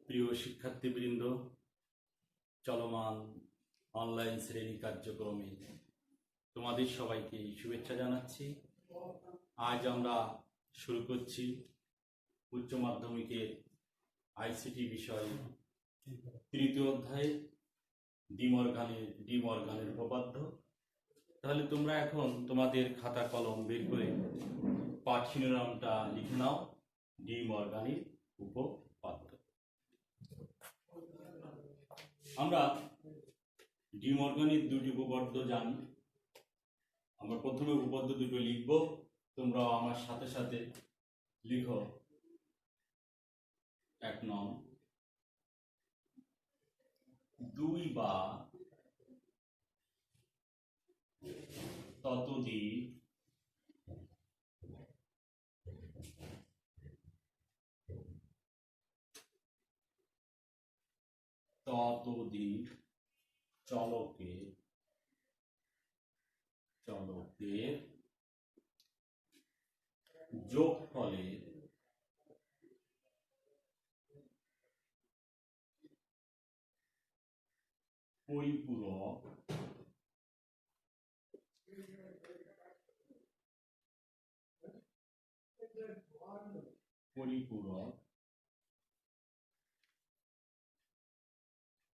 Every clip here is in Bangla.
প্রিয় শিক্ষার্থীবৃন্দ, চলমান অনলাইন শ্রেণী কার্যক্রমে তোমাদের সবাইকে শুভেচ্ছা জানাচ্ছি। আজ আমরা শুরু করছি উচ্চ মাধ্যমিকের আইসিটি বিষয় তৃতীয় অধ্যায়ে ডি মর্গানের উপপাদ্য। তাহলে তোমরা এখন তোমাদের খাতা কলম বের করে পাঠ শিরোনামটা লিখে নাও, ডি মর্গানের উপপাদ্য। আমরা ডি মর্গানের দুটি উপপাদ্য জানি। আমরা প্রথমে উপপাদ্য দুটো লিখব, তোমরাও আমার সাথে সাথে লিখো। 1 নং, 2 বা ততোধিক চলকের যোগফলের পরিপূরক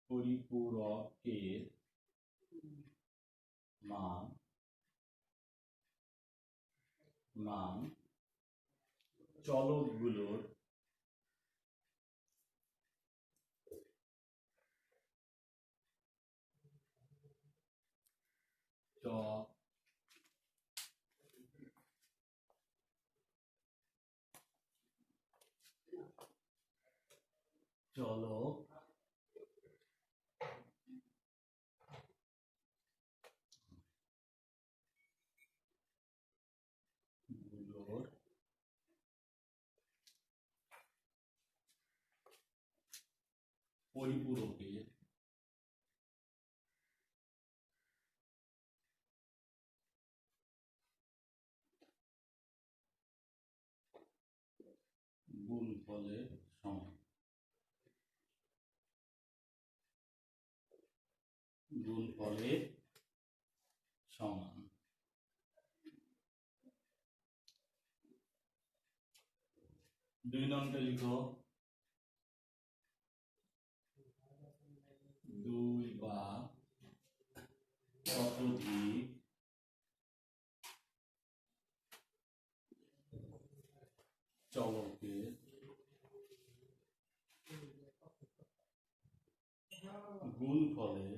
পরিপূরকের মান চলকগুলোর চলক গুলোর পরিপূরকের গুণফলের সমান। 2 নংটা লিখো, 2 বা ততোধিক চলকের গুণফলের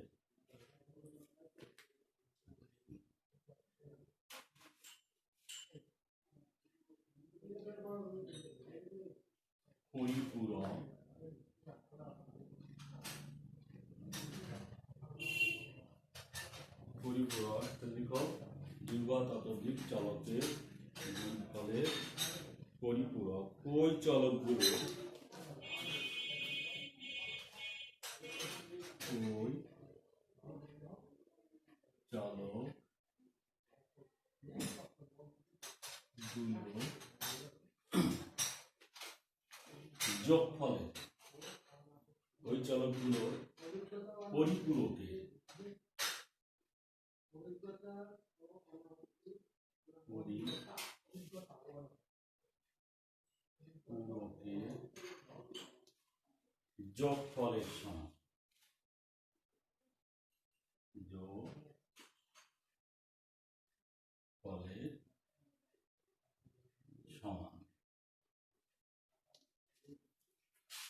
পরিপূরক লিখো, 2 বা ততোধিক চলকের গুণফলের পরিপূরক ওই চলকগুলো যোগফলে ওই চলকগুলোর পরিপূরকের যোগফলের সমান।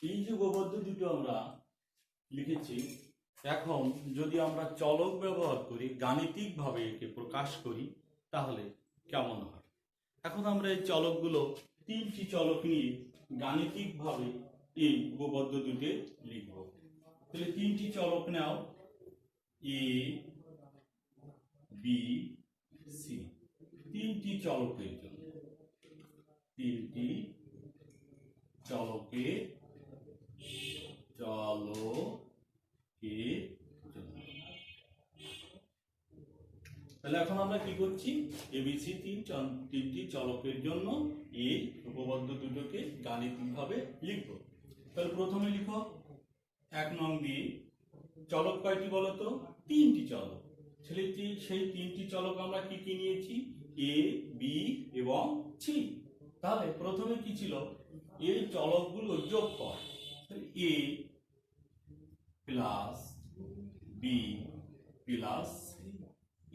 এই যে উপপাদ্য দুটো আমরা লিখেছি, এখন যদি আমরা চলক ব্যবহার করি, গাণিতিকভাবে একে প্রকাশ করি, তাহলে কেমন হয়? এখন আমরা এই চলকগুলো 3টি চলক নিয়ে গাণিতিকভাবে এই উপপাদ্য দুটো লিখব। তাহলে 3টি চলক নাও, এ বি সি। 3টি চলকের জন্য, 3টি চলকের তাহলে এখন আমরা কি করছি, এবিসি 3টি চলকের জন্য এই উপপাদ্য দুটোকে গাণিতিকভাবে লিখব। তাহলে প্রথমে লিখো 1 নং দিয়ে চলক কয়টি বলতো? 3টি চলক। সেই 3টি চলক আমরা কি কি নিয়েছি? এ, বি এবং সি। তাহলে প্রথমে কি ছিল? এই চলকগুলো যোগফল, এ প্লাস বি প্লাস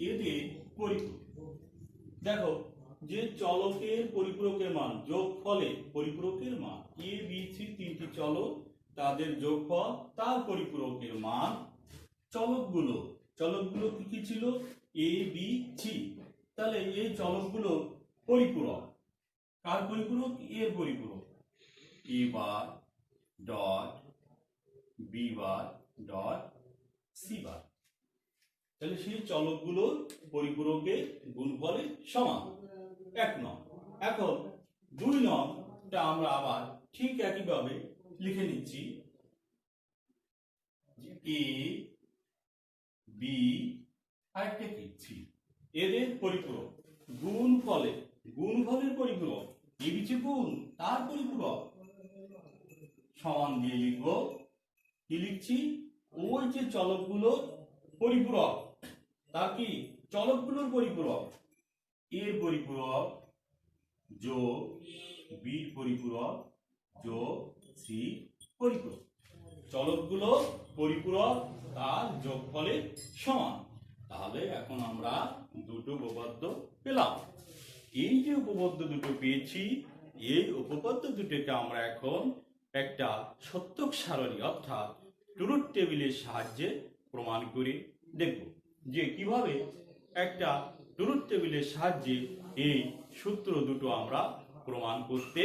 এদের পরিপূরক। দেখো যে চলকের পরিপূরকের মান যোগফলে পরিপূরকের মান এ বি সি 3টি চলক, তাদের যোগফল তার পরিপূরকের মান। চলকগুলো কি কি ছিল? A B C. তাহলে এই চলকগুলো পরিপূরক। কার পরিপূরক? এর পরিপূরক। A bar dot B bar dot C bar. তাহলে সেই চলকগুলোর পরিপূরকের গুণফলের সমান। 1 নং। এখন 2 নংটা আমরা আবার ঠিক একইভাবে লিখে নিচ্ছি। এ বি আরেকটা কি? সি। এদের পরিপূরক গুণফলের পরিপূরক এ বি সি গুণ তার পরিপূরক সমান দিয়ে লিখবো। কি লিখছি? ওই যে চলকগুলোর পরিপূরক, তার কি? চলকগুলোর পরিপূরক এর পরিপূরক যোগ বির পরিপূরক যোগ সি পরিপূরক। চলকগুলো পরিপূরক তার যোগফলের সমান। তাহলে এখন আমরা দুটো উপপাদ্য পেলাম। এই যে উপপাদ্য দুটো পেয়েছি, এই উপপাদ্য দুটোকে আমরা এখন একটা সত্যক সারণী অর্থাৎ ট্রুথ টেবিলের সাহায্যে প্রমাণ করে দেখব যে কিভাবে একটা ট্রুথ টেবিলের সাহায্যে এই সূত্র দুটো আমরা প্রমাণ করতে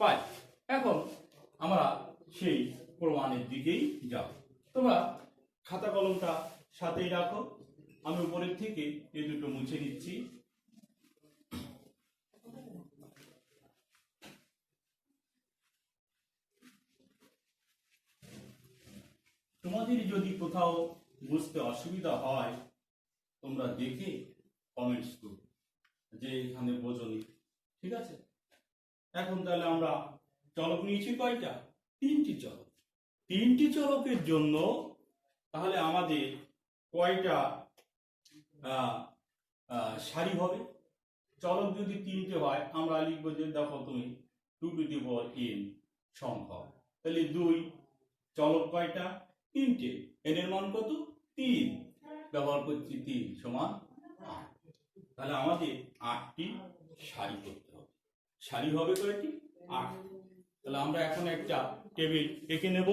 পারি। এখন আমরা সেই প্রমাণের দিকেই যাব। তোমরা খাতা কলমটা সাথেই রাখো। আমি উপরের থেকে এই দুটো মুছে দিচ্ছি। তোমাদের যদি কোথাও বুঝতে অসুবিধা হয় তোমরা দেখে কমেন্টস করো যে এখানে বোঝনি। ঠিক আছে? এখন তাহলে আমরা চলক নিয়েছি কয়টা? 3টি চলক। 3টি চলকের জন্য তাহলে আমাদের কয়টা সারি হবে? চলক যদি 3টে হয় আমরা লিখবো যে দেখো তুমি 2 টু দি পাওয়ার n সংখ্যক। তাহলে 2 চলক কয়টা? 3টে। n এর মান কত? 3। ব্যবহার করছি 3 সমান 8। তাহলে আমাদের 8টি সারি করতে হবে। সারি হবে কয়টি? 8। তাহলে আমরা এখন একটা টেবিল এঁকে নেব।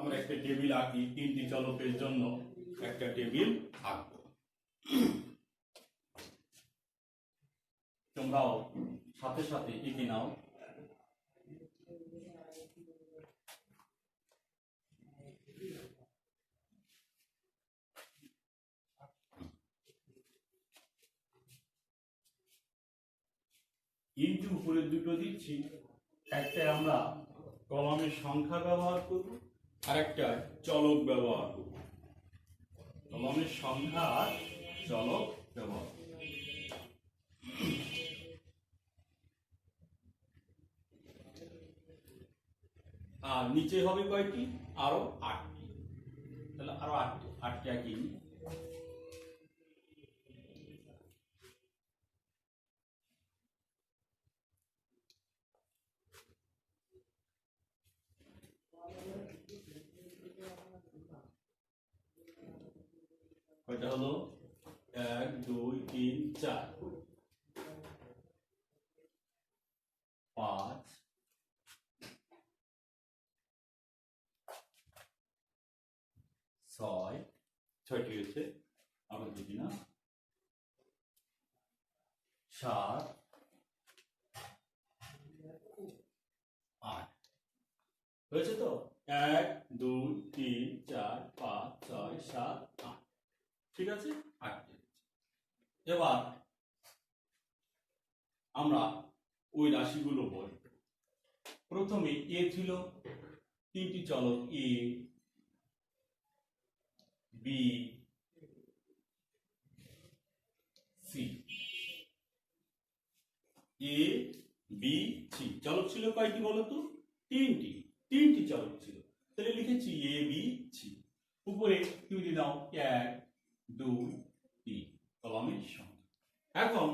আমরা একটা টেবিল আঁকি। 3টি চলকের জন্য একটা টেবিল আঁকবো। তোমরাও সাথে সাথে এঁকে নাও। কিন্তু উপরের দুটো দিচ্ছি, একটা আমরা কলমের সংখ্যা ব্যবহার করব আর একটা চলক ব্যবহার করব। কলমের সংখ্যা আর চলক ব্যবহার। আর নিচে হবে কয়টি? আরো 8টি। তাহলে আরো 8টি আঁকি। কয়টা হলো? 1 2 3 4 5 6 6টি হয়েছে। আবার যদি না 7 8 হয়েছে তো? 1 2 3 4 5 6 7 8। ঠিক আছে? 8টি। এবার আমরা ওই রাশিগুলো বলি। প্রথমে এ ছিল 3টি চলক এ বি সি। এ বি সি। চলক ছিল কয়টি বলো তো? তিনটি চলক ছিল। তাহলে লিখেছি এ বি সি। উপরে তুমি দিয়ে দাও 1 2 3 কলমের সংখ্যা। এখন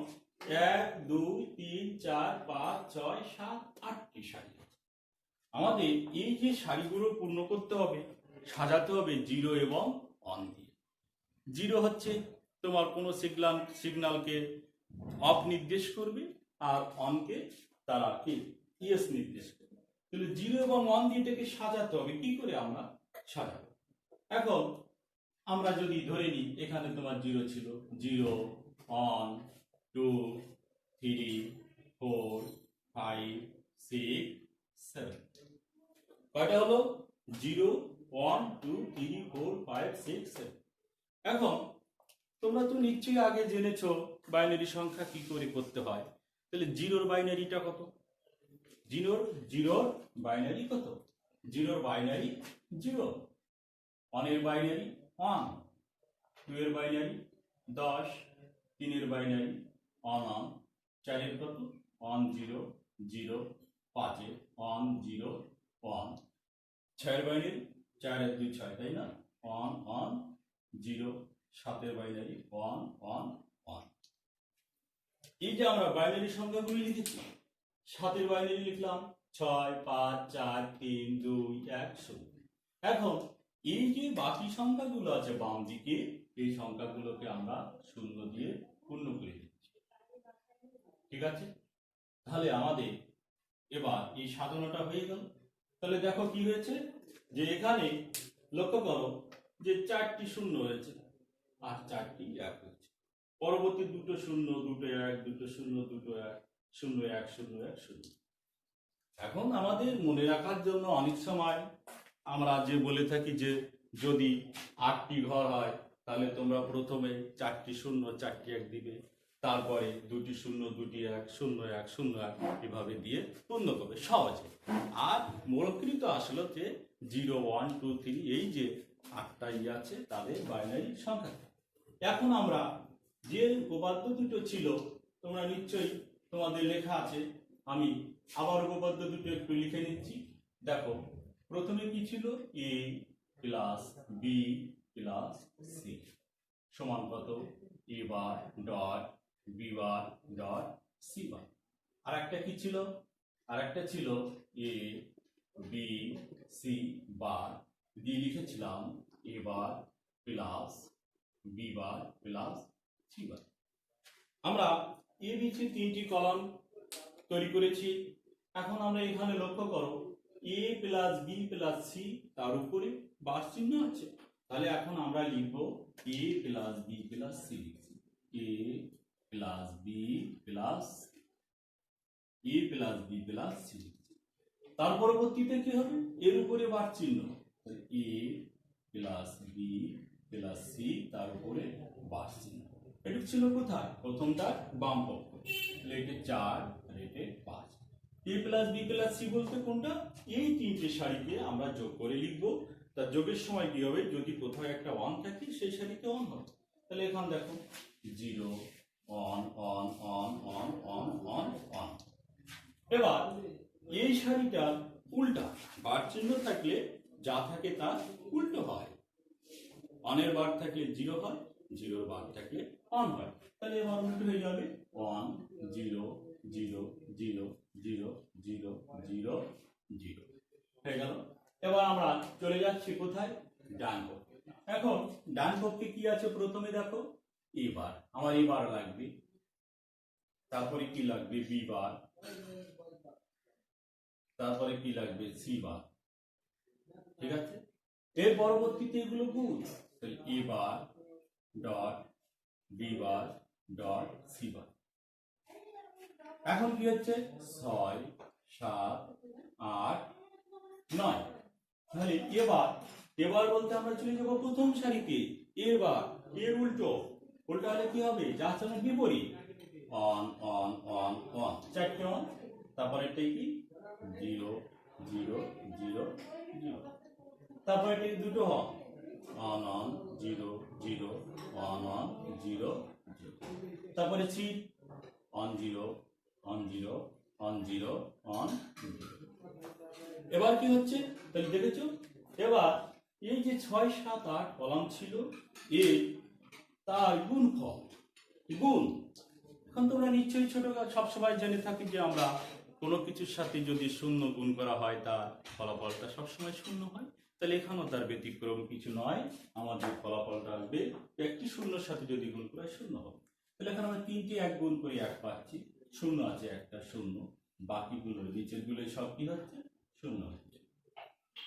1 2 3 4 5 6 7 8টি সারি। আমাদের এই যে সারিগুলো পূর্ণ করতে হবে, সাজাতে হবে 0 এবং 1 দিয়ে। 0 হচ্ছে তোমার কোনো সিগন্যালকে অফ নির্দেশ করবে, আর অনকে তারা কি ইয়েস নির্দেশ করবে। তাহলে 0 এবং 1 দিয়ে এটাকে সাজাতে হবে। কি করে আমরা সাজাবো? এখন আমরা যদি ধরে নিই এখানে তোমার 0 ছিল, 0 1 2 3 4 5 6 7। কয়টা হলো? 0 1 2 3 4 5 6 7। এখন তোমরা তো নিশ্চয়ই আগে জেনেছো বাইনারি সংখ্যা কি করে করতে হয়। তাহলে 0-র বাইনারিটা কত? 0-র বাইনারি কত? 0-র বাইনারি 0, 1-এর বাইনারি 1, 2-এর বাইনারি 10, 3-এর বাইনারি 1, 4-এর কত? 1 0 0, 5-এর 1 0 1, 6-এর বাইনারি 4 আর 2 6, তাই না? 1 1 0, 7-এর বাইনারি 1 1 1। এই যে আমরা বাইনারি সংখ্যাগুলি লিখেছি, 7-এর বাইনারি লিখলাম 6 5 4 3 2 1 0। এখন এই যে বাকি সংখ্যাগুলো আছে বাম দিকে, এই সংখ্যাগুলোকে আমরা 0 দিয়ে পূর্ণ করে দিচ্ছি। ঠিক আছে? তাহলে আমাদের এবার এই সাজানোটা হয়ে গেল। তাহলে দেখো কি হয়েছে, যে এখানে লক্ষ্য করো যে 4টি 0 হয়েছে আর 4টি 1 হয়েছে। পরবর্তী দুটো 0 দুটো 1 দুটো 0 দুটো 1 0 1 0 1 0। এখন আমাদের মনে রাখার জন্য অনেক সময় আমরা যে বলে থাকি যে যদি 8টি ঘর হয় তাহলে তোমরা প্রথমে 4টি 0 4টি 1 দিবে, তারপরে 2টি 0 2টি 1 0 1 0 1 এভাবে দিয়ে পূর্ণ করবে সহজে। আর মূলকৃত আসলে যে 0 1 2 3 এই যে 8টা আছে তাদের বাইনারি সংখ্যা। এখন আমরা যে উপপাদ্য দুটো ছিল তোমরা নিশ্চয়ই তোমাদের লেখা আছে, আমি আবার উপপাদ্য দুটো একটু লিখে নিচ্ছি। দেখো প্রথমে কি ছিল? a plus B plus C সমান কত? a bar dot B bar dot C bar. আর একটা কি ছিল? আর একটা ছিল a বি সি বার দিয়ে লিখেছিলাম a bar plus B bar plus C bar. আমরা এ বি সি 3টি কলাম তৈরি করেছি। এখন আমরা এখানে লক্ষ্য করো a plus B plus C, তার উপরে বার চিহ্ন আছে। তাহলে এখন আমরা লিখবো a plus B plus C. a plus B plus a plus B plus C. তার পরবর্তীতে কি হবে? এর উপরে বার চিহ্ন, a plus B plus C, তার উপরে বার চিহ্ন। এটা ছিল কোথায়? প্রথমটা বাম পক্ষ, রেটে 4 রেটে 5। a plus B plus C বলতে কোনটা? এই 3টে সারিকে আমরা যোগ করে লিখবো। তার যোগের সময় কি হবে? যদি কোথাও একটা 1 থাকে সেই সারিতে 1 হবে। তাহলে এখন দেখো 0 1 1 1 1 1 1 1। এবার এই সারিটার উল্টা বার চিহ্ন থাকলে যা থাকে তার উল্টো হয়। 1 এর বার থাকলে 0 হয়, 0 এর বার থাকলে 1 হয়। তাহলে এবার উল্টো হয়ে যাবে 1 0 0 0 0 0 0 0 হয়ে গেল। এবার আমরা চলে যাচ্ছি কোথায়? ডান পক্ষে। এখন ডান পক্ষে কি আছে? প্রথমে দেখো a বার, আমার a বার লাগবে। তারপরে কি লাগবে? B bar. তারপরে কি লাগবে? C bar. ঠিক আছে? এর পরবর্তীতে এগুলো গুণ, তাহলে a bar dot B bar dot C bar. এখন কি হচ্ছে? 6 7 8 9। তাহলে এবার বলতে আমরা চলে যাবো প্রথম সারিতে। এবার এর উল্টো হলে কি হবে? যা আছে বিপরীত, অন অন অন অন, 4টে অন। তারপরে এটা কি? 0 0 0 0। তারপরে এটা দুটো on, on on 0 0 on on 0 0। তারপরে C on 0 on 0 on zero on zero. এবার কি হচ্ছে তাহলে দেখেছো, এবার এই যে 6 7 8 কলাম ছিল এ তার গুণফল গুণ। এখন তোমরা নিশ্চয়ই ছোট সবসময় জেনে থাকি যে আমরা কোনো কিছুর সাথে যদি শূন্য গুণ করা হয় তার ফলাফলটা সবসময় শূন্য হয়। তাহলে এখানেও তার ব্যতিক্রম কিছু নয়, আমাদের ফলাফলটা আসবে একটি শূন্যর সাথে যদি গুণ করা হয় শূন্য হবে। তাহলে এখানে আমরা 3টি 1 গুণ করে 1 পাচ্ছি, শূন্য আছে একটা শূন্য, বাকিগুলো নিচের গুলো সব কি হচ্ছে শূন্য হচ্ছে।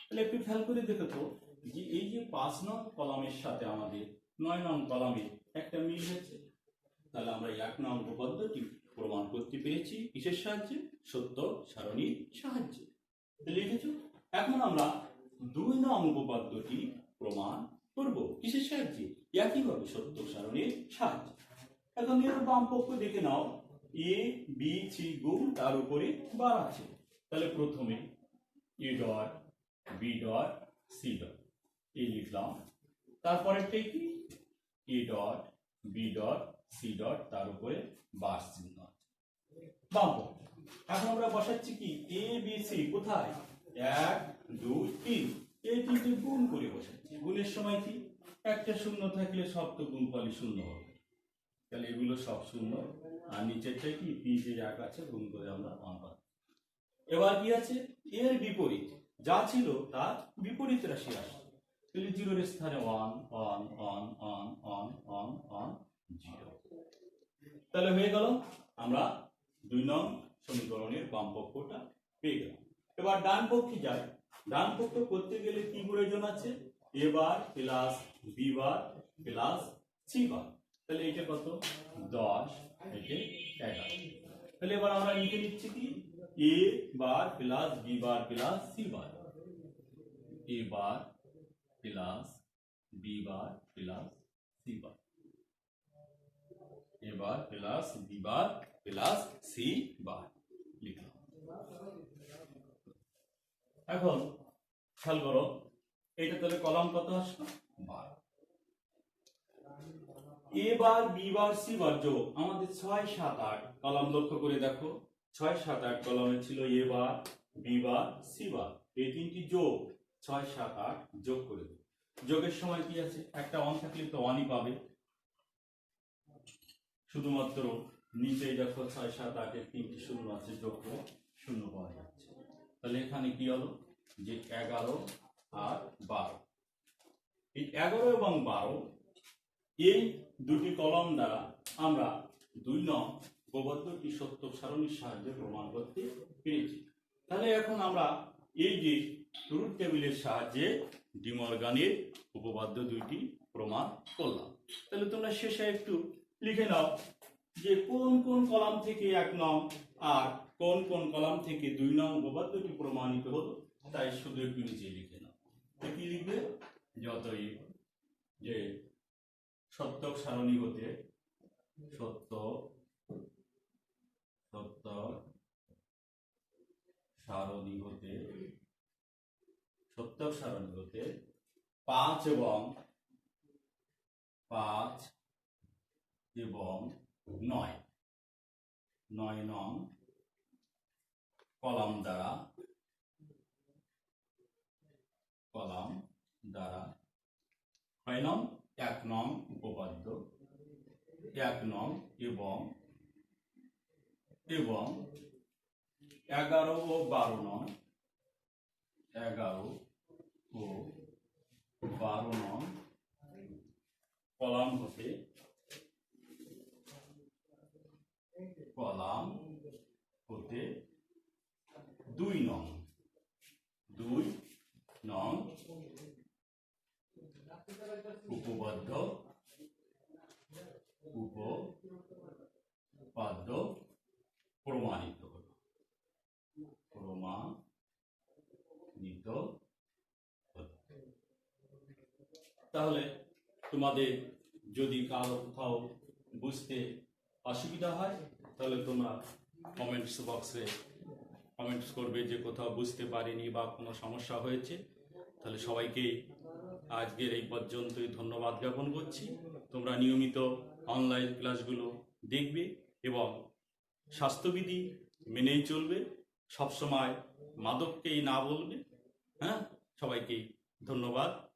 তাহলে একটু খেয়াল করে দেখো তো যে এই যে 5 নং কলামের সাথে আমাদের 9 নং কলামে একটা মিল হয়েছে। তাহলে আমরা 1 নং উপপাদ্যটি প্রমাণ করতে পেরেছি কিসের সাহায্যে? সত্য সারণীর সাহায্যে। লিখেছো। এখন আমরা 2 নং উপপাদ্যটি প্রমাণ করব কিসের সাহায্যে? একইভাবে সত্য সারণীর সাহায্যে। এখন এর বাম পক্ষ দেখে নাও, এ বি সি গুণ তার উপরে বার আছে। তাহলে প্রথমে A dot B dot C dot এই লিখলাম, তারপরেরটাই কি A dot B dot C dot তার উপরে বার চিহ্ন আছে বাম পক্ষে। এখন আমরা বসাচ্ছি কি এ বি সি কোথায় 1 2 3 এই তিনটে গুণ করে বসাচ্ছি। গুণের সময় কি একটা শূন্য থাকলে সব তো গুণফলই শূন্য হবে, তাহলে এগুলো সব শূন্য আর নিচেরটা কি পি যে 1 আছে গুণ করে আমরা 1 পাচ্ছি। এবার কি আছে এর বিপরীত যা ছিল তার বিপরীত রাশি আসছে, তাহলে 0 এর স্থানে 1 1 1 1 1 1 1 0। তাহলে হয়ে গেল আমরা 2 নং সমীকরণের বাম পক্ষটা পেয়ে গেলাম। এবার ডান পক্ষে যাই, ডান পক্ষ করতে গেলে কি প্রয়োজন আছে? A bar plus B bar plus C bar. তাহলে এটা কত 10 এটা 11। তাহলে এবার আমরা লিখে নিচ্ছি কি A bar plus B bar plus C bar, A bar plus B bar plus C bar, A bar plus B bar plus C bar লিখলাম। এখন খেয়াল করো এটা তাহলে কলাম কত আসলো 12। এ বার বি বার সি বার যোগ আমাদের 6 7 8 কলাম লক্ষ্য করে দেখো, 6 7 8 কলামে ছিল এ বার বি বার সি বার, এই তিনটি যোগ 6 7 8 যোগ করে দেব। যোগের সময় কি আছে একটা 1 থাকলে তো 1ই পাবে, শুধুমাত্র নিচে দেখো 6 7 8 এর তিনটি শূন্য আছে যোগ করে শূন্য পাওয়া যাচ্ছে। তাহলে এখানে কি হলো যে 11 আর 12, এই 11 এবং 12 এই দুটি কলম দ্বারা আমরা 2 নং উপপাদ্যটি সত্য সারণীর সাহায্যে প্রমাণ করতে পেরেছি। তাহলে এখন আমরা এই যে ট্রুথ টেবিলের সাহায্যে ডি মর্গানের উপপাদ্য দুইটি প্রমাণ করলাম। তাহলে তোমরা শেষে একটু লিখে নাও যে কোন কোন কলাম থেকে 1 নং আর কোন কোন কলাম থেকে 2 নং উপপাদ্যটি প্রমাণিত হলো, তাই শুধু একটু নিচে লিখে নাও। কি লিখবে? যতই যে সত্য সারণী হতে সত্য সত্য সারণী হতে সত্য সারণী হতে 5 এবং 9 নং কলাম দ্বারা 6 নং 1 নং উপপাদ্য 1 নং এবং 11 ও 12 নং 11 ও 12 নং কলাম হতে 2 নং উপপাদ্য প্রমাণিত হলো। তাহলে তোমাদের যদি কারো কোথাও বুঝতে অসুবিধা হয় তাহলে তোমরা কমেন্টস বক্সে কমেন্টস করবে যে কোথাও বুঝতে পারিনি বা কোনো সমস্যা হয়েছে। তাহলে সবাইকে আজকের এই পর্যন্তই ধন্যবাদ জ্ঞাপন করছি। তোমরা নিয়মিত অনলাইন ক্লাসগুলো দেখবে এবং স্বাস্থ্যবিধি মেনেই চলবে, সবসময় মাদককেই না বলবে। হ্যাঁ, সবাইকে ধন্যবাদ।